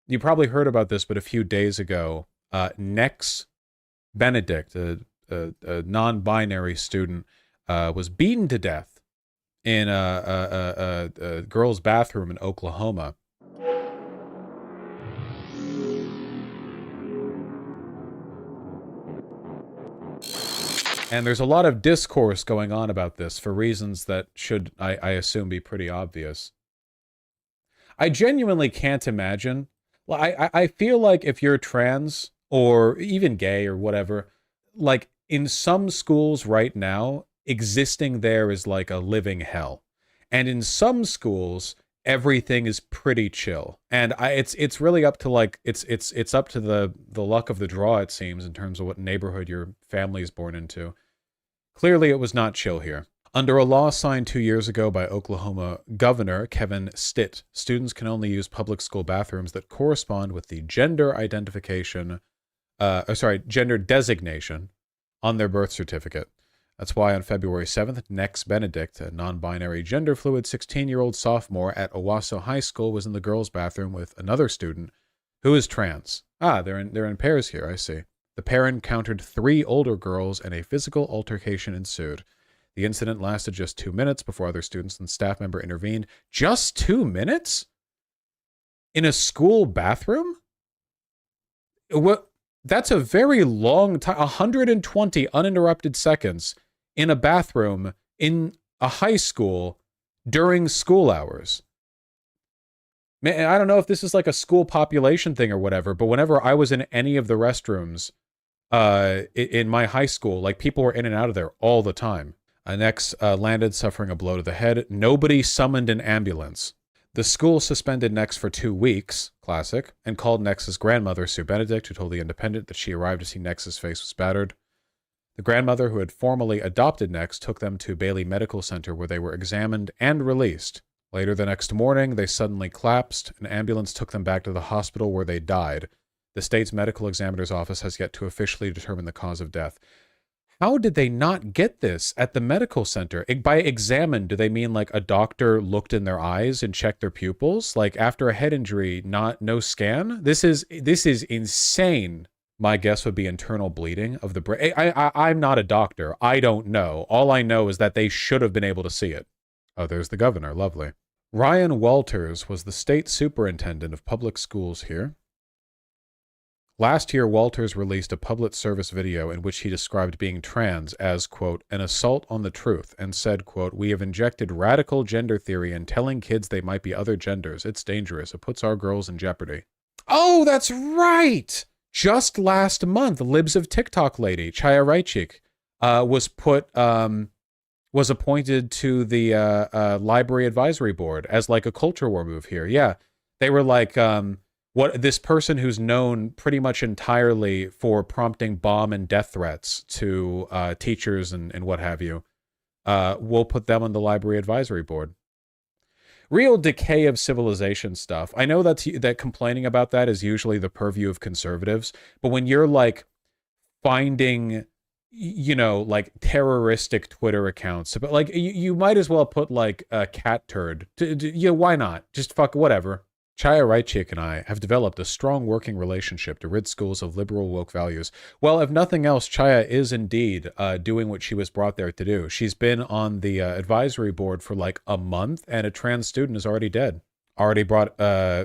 You probably heard about this, but a few days ago, Nex Benedict, a non-binary student, was beaten to death in a girl's bathroom in Oklahoma. And there's a lot of discourse going on about this for reasons that should, I assume, be pretty obvious. I genuinely can't imagine. Well, I feel like if you're trans or even gay or whatever, like in some schools right now, existing there is like a living hell. And in some schools, everything is pretty chill. And it's really up to like it's up to the luck of the draw, it seems, in terms of what neighborhood your family is born into. Clearly, it was not chill here. Under a law signed 2 years ago by Oklahoma Governor Kevin Stitt, students can only use public school bathrooms that correspond with the gender designation on their birth certificate. That's why on February 7th, Nex Benedict, a non-binary gender-fluid 16-year-old sophomore at Owasso High School, was in the girls' bathroom with another student who is trans. They're in pairs here, I see. The pair encountered 3 older girls and a physical altercation ensued. The incident lasted just 2 minutes before other students and staff member intervened. Just 2 minutes? In a school bathroom? What? That's a very long time. 120 uninterrupted seconds in a bathroom in a high school during school hours. Man, I don't know if this is like a school population thing or whatever, but whenever I was in any of the restrooms in my high school, like people were in and out of there all the time. Nex landed, suffering a blow to the head. Nobody summoned an ambulance. The school suspended Nex for 2 weeks, classic, and called Nex's grandmother, Sue Benedict, who told The Independent that she arrived to see Nex's face was battered. The grandmother, who had formally adopted Nex, took them to Bailey Medical Center, where they were examined and released. Later the next morning, they suddenly collapsed. An ambulance took them back to the hospital, where they died. The state's medical examiner's office has yet to officially determine the cause of death. How did they not get this at the medical center? By examine, do they mean like a doctor looked in their eyes and checked their pupils? Like after a head injury, no scan? This is insane. My guess would be internal bleeding of the brain. I'm not a doctor. I don't know. All I know is that they should have been able to see it. Oh, there's the governor. Lovely. Ryan Walters was the state superintendent of public schools here. Last year, Walters released a public service video in which he described being trans as, quote, an assault on the truth, and said, quote, we have injected radical gender theory in telling kids they might be other genders. It's dangerous. It puts our girls in jeopardy. Oh, that's right! Just last month, Libs of TikTok lady, Chaya Raichik, was appointed to the library advisory board as like a culture war move here. Yeah, they were like, what this person who's known pretty much entirely for prompting bomb and death threats to teachers and what have you, we'll put them on the library advisory board. Real decay of civilization stuff. I know that complaining about that is usually the purview of conservatives, but when you're like finding, like terroristic Twitter accounts, but like you might as well put like a cat turd. Why not? Just fuck whatever. Chaya Raichik and I have developed a strong working relationship to rid schools of liberal woke values. Well, if nothing else, Chaya is indeed doing what she was brought there to do. She's been on the advisory board for like a month, and a trans student is already dead. Already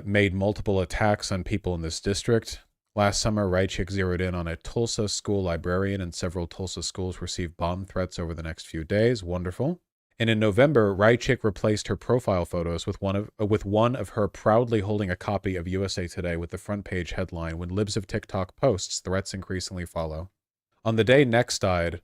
made multiple attacks on people in this district. Last summer, Raichik zeroed in on a Tulsa school librarian, and several Tulsa schools received bomb threats over the next few days. Wonderful. And in November, Raichik replaced her profile photos with one of her proudly holding a copy of USA Today with the front page headline, when Libs of TikTok posts, threats increasingly follow. On the day Nex died,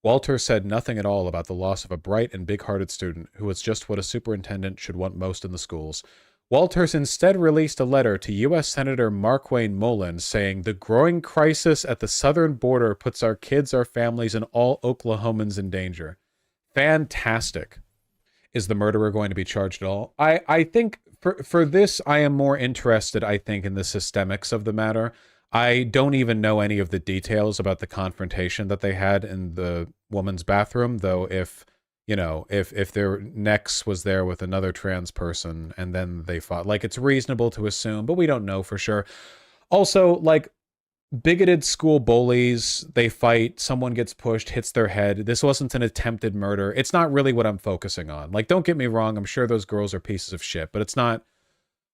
Walter said nothing at all about the loss of a bright and big-hearted student who was just what a superintendent should want most in the schools. Walters instead released a letter to U.S. Senator Markwayne Mullin saying, the growing crisis at the southern border puts our kids, our families, and all Oklahomans in danger. Fantastic. Is the murderer going to be charged at all? I think for this, I am more interested, I think, in the systemics of the matter. I don't even know any of the details about the confrontation that they had in the woman's bathroom, though if You know, if their next was there with another trans person and then they fought, like, it's reasonable to assume, but we don't know for sure. Also, like, bigoted school bullies, they fight, someone gets pushed, hits their head. This wasn't an attempted murder. It's not really what I'm focusing on. Like, don't get me wrong, I'm sure those girls are pieces of shit, but it's not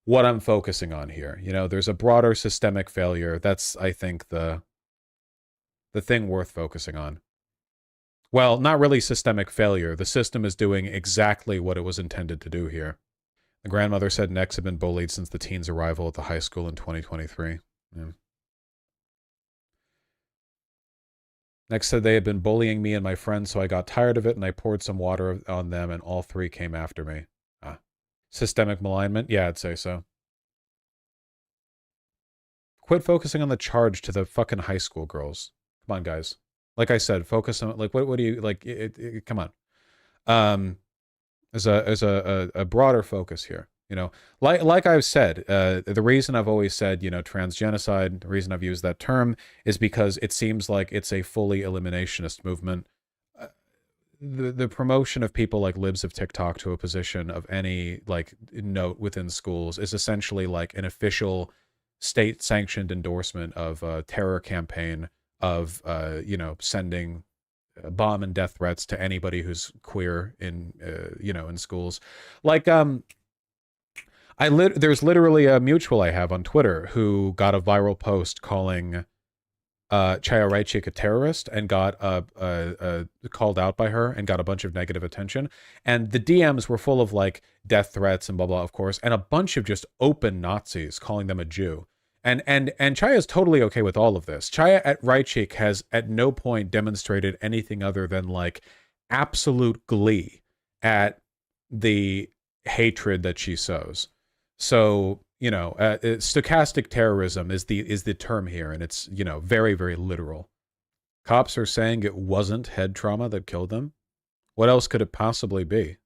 what I'm focusing on here. You know, there's a broader systemic failure. That's, I think, the thing worth focusing on. Well, not really systemic failure. The system is doing exactly what it was intended to do here. The grandmother said Nex had been bullied since the teen's arrival at the high school in 2023. Yeah. Next said they had been bullying me and my friends, so I got tired of it and I poured some water on them and all three came after me. Ah. Systemic malignment? Yeah, I'd say so. Quit focusing on the charge to the fucking high school girls. Come on, guys. Like I said, focus on, like, what do you, like, come on. As a broader focus here. You know, like I've said, the reason I've always said, you know, transgenocide, the reason I've used that term is because it seems like it's a fully eliminationist movement. The promotion of people like libs of TikTok to a position of any like note within schools is essentially like an official state sanctioned endorsement of a terror campaign of you know, sending bomb and death threats to anybody who's queer in you know, in schools. Like there's literally a mutual I have on Twitter who got a viral post calling Chaya Raichik a terrorist and got called out by her and got a bunch of negative attention. And the DMs were full of like death threats and blah blah, of course, and a bunch of just open Nazis calling them a Jew. And Chaya is totally okay with all of this. Chaya at Raichik has at no point demonstrated anything other than like absolute glee at the hatred that she sows. So, you know, stochastic terrorism is the term here, and it's, you know, very, very literal. Cops are saying it wasn't head trauma that killed them. What else could it possibly be?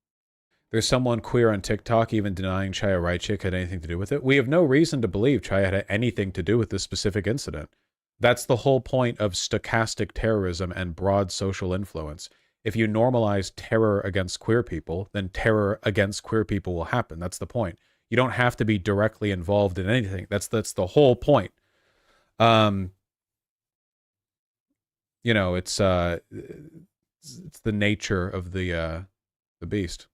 There's someone queer on TikTok even denying Chaya Raichik had anything to do with it. We have no reason to believe Chaya had anything to do with this specific incident. That's the whole point of stochastic terrorism and broad social influence. If you normalize terror against queer people, then terror against queer people will happen. That's the point. You don't have to be directly involved in anything. That's the whole point. You know, it's the nature of the beast.